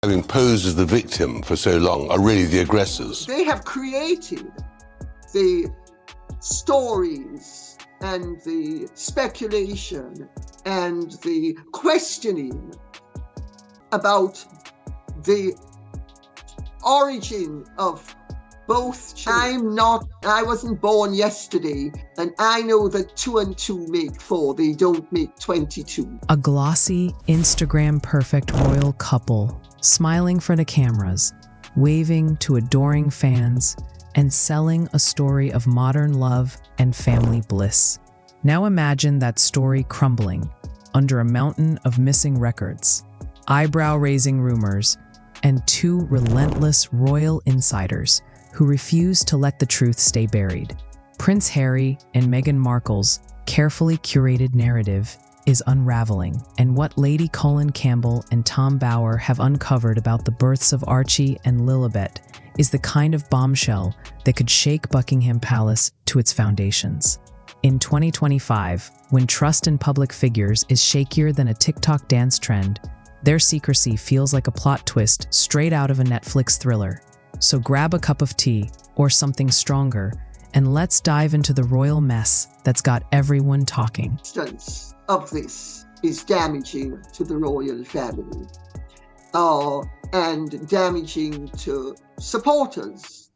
having posed as the victim for so long, are really the aggressors. They have created the stories and the speculation and the questioning about the origin of both children. I wasn't born yesterday, and I know that 2 and 2 make 4. They don't make 22. A glossy, Instagram-perfect royal couple, smiling for the cameras, waving to adoring fans, and selling a story of modern love and family bliss. Now imagine that story crumbling under a mountain of missing records, eyebrow-raising rumors, and 2 relentless royal insiders who refuse to let the truth stay buried. Prince Harry and Meghan Markle's carefully curated narrative is unraveling, and what Lady Colin Campbell and Tom Bower have uncovered about the births of Archie and Lilibet is the kind of bombshell that could shake Buckingham Palace to its foundations. In 2025, when trust in public figures is shakier than a TikTok dance trend, their secrecy feels like a plot twist straight out of a Netflix thriller. So grab a cup of tea or something stronger, and let's dive into the royal mess that's got everyone talking. Instance of this is damaging to the royal family, and damaging to supporters,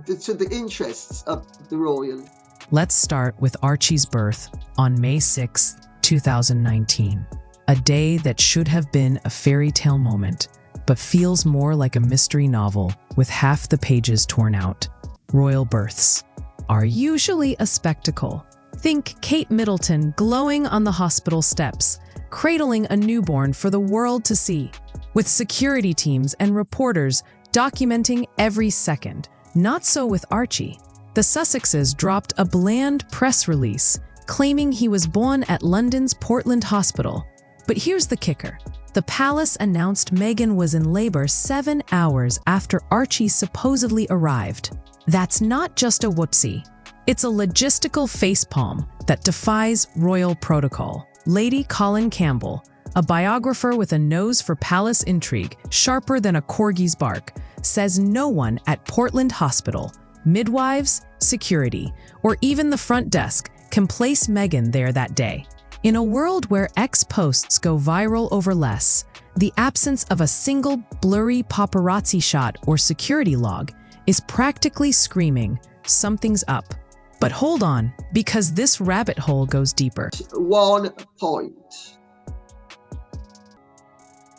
to the interests of the royal. Let's start with Archie's birth on May 6, 2019, a day that should have been a fairy tale moment, but feels more like a mystery novel with half the pages torn out. Royal births are usually a spectacle. Think Kate Middleton glowing on the hospital steps, cradling a newborn for the world to see, with security teams and reporters documenting every second. Not so with Archie. The Sussexes dropped a bland press release claiming he was born at London's Portland Hospital. But here's the kicker. The palace announced Meghan was in labor 7 hours after Archie supposedly arrived. That's not just a whoopsie. It's a logistical facepalm that defies royal protocol. Lady Colin Campbell, a biographer with a nose for palace intrigue sharper than a corgi's bark, says no one at Portland Hospital, midwives, security, or even the front desk can place Meghan there that day. In a world where X posts go viral over less, the absence of a single blurry paparazzi shot or security log is practically screaming, something's up. But hold on, because this rabbit hole goes deeper. 1 point.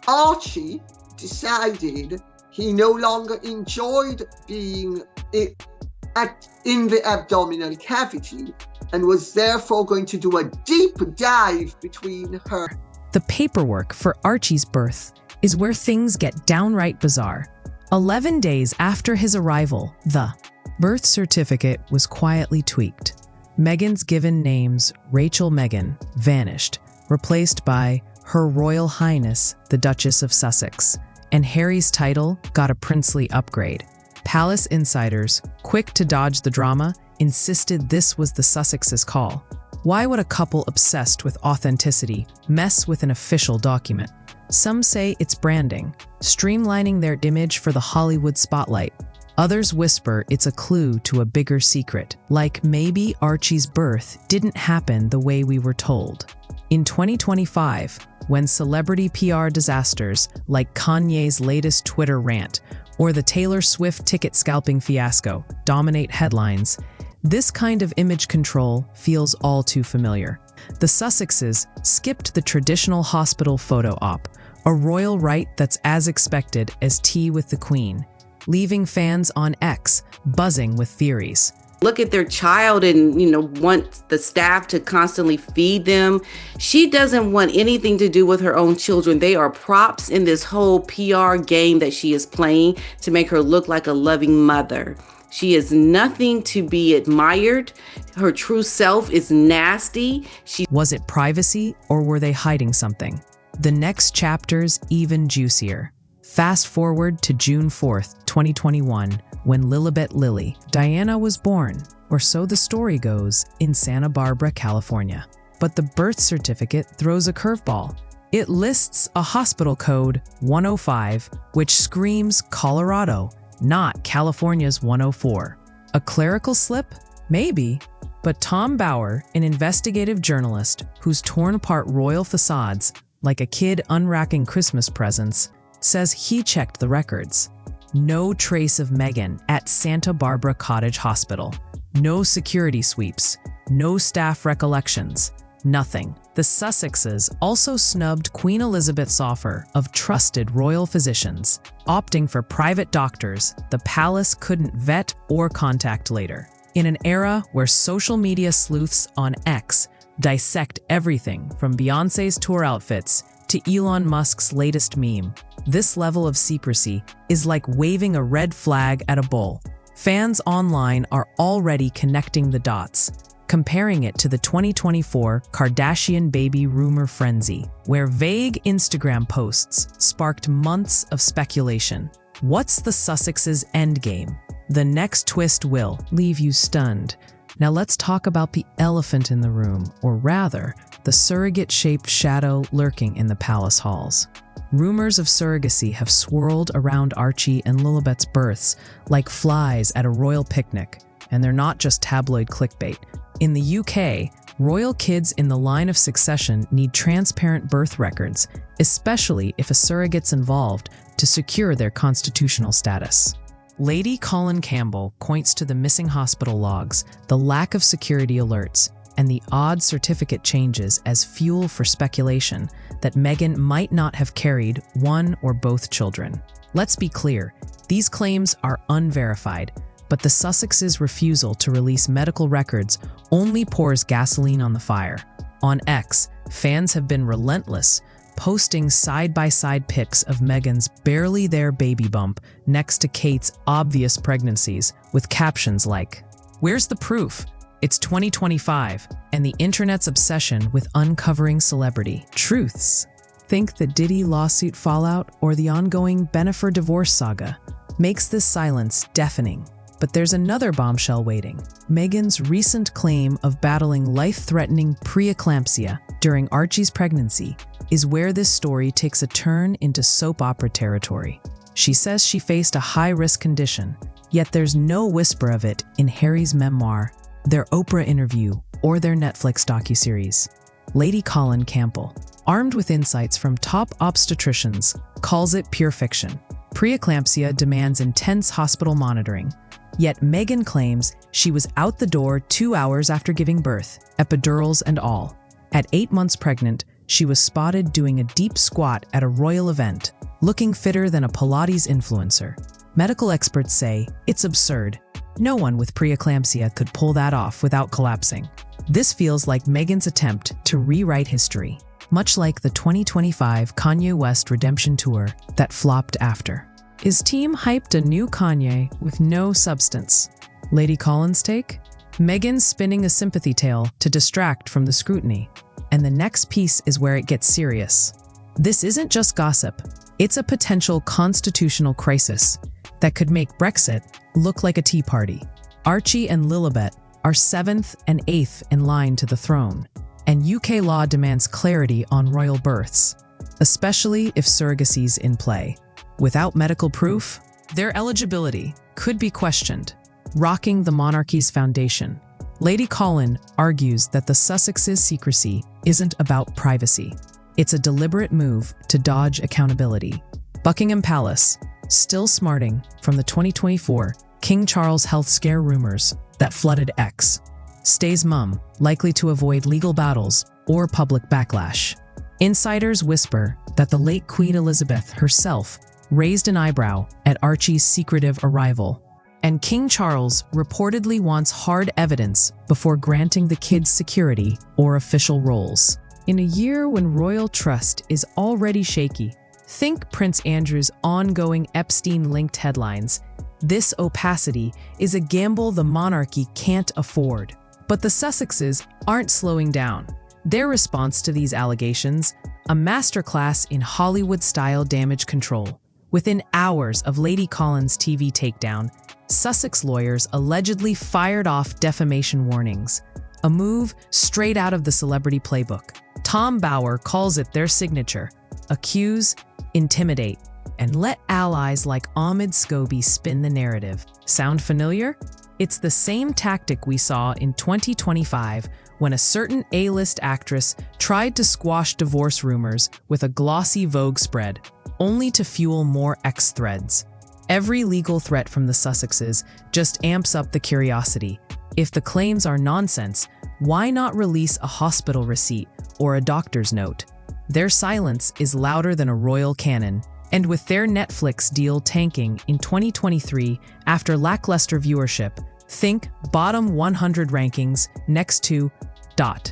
Archie decided he no longer enjoyed being in the abdominal cavity and was therefore going to do a deep dive between her. The paperwork for Archie's birth is where things get downright bizarre. 11 days after his arrival, the birth certificate was quietly tweaked. Meghan's given names, Rachel Meghan, vanished, replaced by Her Royal Highness, the Duchess of Sussex, and Harry's title got a princely upgrade. Palace insiders, quick to dodge the drama, insisted this was the Sussexes' call. Why would a couple obsessed with authenticity mess with an official document? Some say it's branding, streamlining their image for the Hollywood spotlight. Others whisper it's a clue to a bigger secret, like maybe Archie's birth didn't happen the way we were told. In 2025, when celebrity PR disasters like Kanye's latest Twitter rant or the Taylor Swift ticket scalping fiasco dominate headlines, this kind of image control feels all too familiar. The Sussexes skipped the traditional hospital photo op, a royal rite that's as expected as tea with the Queen, leaving fans on X buzzing with theories. Look at their child and, want the staff to constantly feed them. She doesn't want anything to do with her own children. They are props in this whole PR game that she is playing to make her look like a loving mother. She is nothing to be admired. Her true self is nasty. Was it privacy or were they hiding something? The next chapter's even juicier. Fast forward to June 4th, 2021, when Lilibet Lily Diana was born, or so the story goes, in Santa Barbara, California. But the birth certificate throws a curveball. It lists a hospital code 105, which screams Colorado, not California's 104. A clerical slip? Maybe. But Tom Bauer, an investigative journalist who's torn apart royal facades like a kid unwrapping Christmas presents, says he checked the records. No trace of Meghan at Santa Barbara Cottage Hospital. No security sweeps. No staff recollections. Nothing. The Sussexes also snubbed Queen Elizabeth's offer of trusted royal physicians, opting for private doctors the palace couldn't vet or contact later. In an era where social media sleuths on X dissect everything from Beyoncé's tour outfits to Elon Musk's latest meme, this level of secrecy is like waving a red flag at a bull. Fans online are already connecting the dots, comparing it to the 2024 Kardashian baby rumor frenzy, where vague Instagram posts sparked months of speculation. What's the Sussexes' endgame? The next twist will leave you stunned. Now let's talk about the elephant in the room, or rather, the surrogate-shaped shadow lurking in the palace halls. Rumors of surrogacy have swirled around Archie and Lilibet's births like flies at a royal picnic, and they're not just tabloid clickbait. In the UK, royal kids in the line of succession need transparent birth records, especially if a surrogate's involved, to secure their constitutional status. Lady Colin Campbell points to the missing hospital logs, the lack of security alerts, and the odd certificate changes as fuel for speculation that Meghan might not have carried one or both children. Let's be clear, these claims are unverified, but the Sussexes' refusal to release medical records only pours gasoline on the fire. On X, fans have been relentless, posting side-by-side pics of Meghan's barely there baby bump next to Kate's obvious pregnancies, with captions like, "Where's the proof? It's 2025, and the internet's obsession with uncovering celebrity truths." Think the Diddy lawsuit fallout or the ongoing Bennifer divorce saga makes this silence deafening. But there's another bombshell waiting. Meghan's recent claim of battling life-threatening preeclampsia during Archie's pregnancy is where this story takes a turn into soap opera territory. She says she faced a high-risk condition, yet there's no whisper of it in Harry's memoir, their Oprah interview, or their Netflix docuseries. Lady Colin Campbell, armed with insights from top obstetricians, calls it pure fiction. Preeclampsia demands intense hospital monitoring, yet Meghan claims she was out the door 2 hours after giving birth, epidurals and all. At 8 months pregnant, she was spotted doing a deep squat at a royal event, looking fitter than a Pilates influencer. Medical experts say it's absurd. No one with preeclampsia could pull that off without collapsing. This feels like Meghan's attempt to rewrite history, much like the 2025 Kanye West Redemption Tour that flopped after. Is team hyped a new Kanye with no substance? Lady Colin's take? Meghan's spinning a sympathy tale to distract from the scrutiny. And the next piece is where it gets serious. This isn't just gossip. It's a potential constitutional crisis that could make Brexit look like a tea party. Archie and Lilibet are 7th and 8th in line to the throne, and UK law demands clarity on royal births, especially if surrogacy's in play. Without medical proof, their eligibility could be questioned, rocking the monarchy's foundation. Lady Colin argues that the Sussexes' secrecy isn't about privacy. It's a deliberate move to dodge accountability. Buckingham Palace, still smarting from the 2024 King Charles health scare rumors that flooded X. Stays mum, likely to avoid legal battles or public backlash. Insiders whisper that the late Queen Elizabeth herself raised an eyebrow at Archie's secretive arrival, and King Charles reportedly wants hard evidence before granting the kids security or official roles. In a year when royal trust is already shaky, think Prince Andrew's ongoing Epstein-linked headlines. This opacity is a gamble the monarchy can't afford. But the Sussexes aren't slowing down. Their response to these allegations, a masterclass in Hollywood-style damage control. Within hours of Lady Colin's TV takedown, Sussex lawyers allegedly fired off defamation warnings, a move straight out of the celebrity playbook. Tom Bower calls it their signature: accuse, intimidate, and let allies like Ahmed Scobie spin the narrative. Sound familiar? It's the same tactic we saw in 2025 when a certain A-list actress tried to squash divorce rumors with a glossy Vogue spread, only to fuel more X threads. Every legal threat from the Sussexes just amps up the curiosity. If the claims are nonsense, why not release a hospital receipt or a doctor's note? Their silence is louder than a royal cannon, and with their Netflix deal tanking in 2023 after lackluster viewership, think bottom 100 rankings next to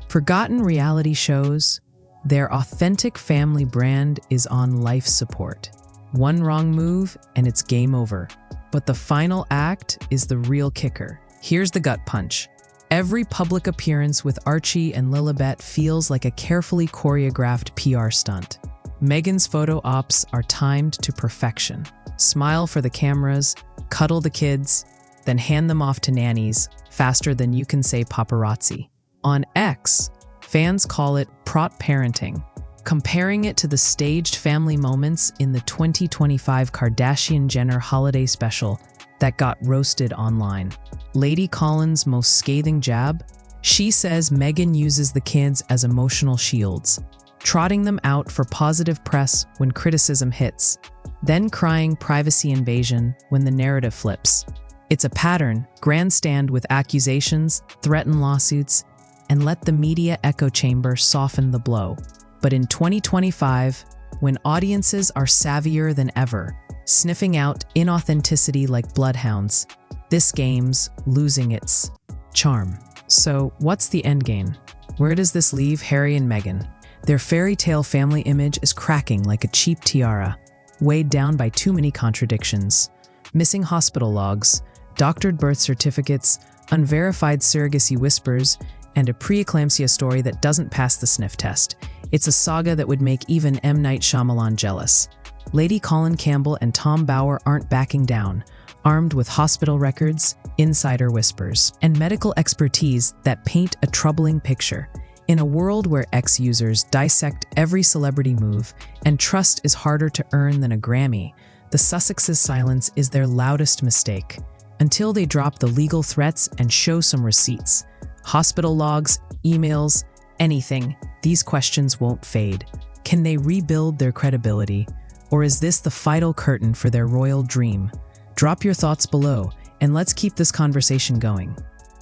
forgotten reality shows, their authentic family brand is on life support. One wrong move and it's game over. But the final act is the real kicker. Here's the gut punch. Every public appearance with Archie and Lilibet feels like a carefully choreographed PR stunt. Meghan's photo ops are timed to perfection. Smile for the cameras, cuddle the kids, then hand them off to nannies faster than you can say paparazzi. On X, fans call it prop parenting, comparing it to the staged family moments in the 2025 Kardashian-Jenner holiday special that got roasted online. Lady Colin's most scathing jab? She says Meghan uses the kids as emotional shields, trotting them out for positive press when criticism hits, then crying privacy invasion when the narrative flips. It's a pattern: grandstand with accusations, threaten lawsuits, and let the media echo chamber soften the blow. But in 2025, when audiences are savvier than ever, sniffing out inauthenticity like bloodhounds, this game's losing its charm. So what's the endgame? Where does this leave Harry and Meghan? Their fairy tale family image is cracking like a cheap tiara, weighed down by too many contradictions. Missing hospital logs, doctored birth certificates, unverified surrogacy whispers, and a preeclampsia story that doesn't pass the sniff test. It's a saga that would make even M. Night Shyamalan jealous. Lady Colin Campbell and Tom Bower aren't backing down, armed with hospital records, insider whispers, and medical expertise that paint a troubling picture. In a world where ex-users dissect every celebrity move and trust is harder to earn than a Grammy, the Sussexes' silence is their loudest mistake. Until they drop the legal threats and show some receipts, hospital logs, emails, anything, these questions won't fade. Can they rebuild their credibility? Or is this the final curtain for their royal dream? Drop your thoughts below, and let's keep this conversation going.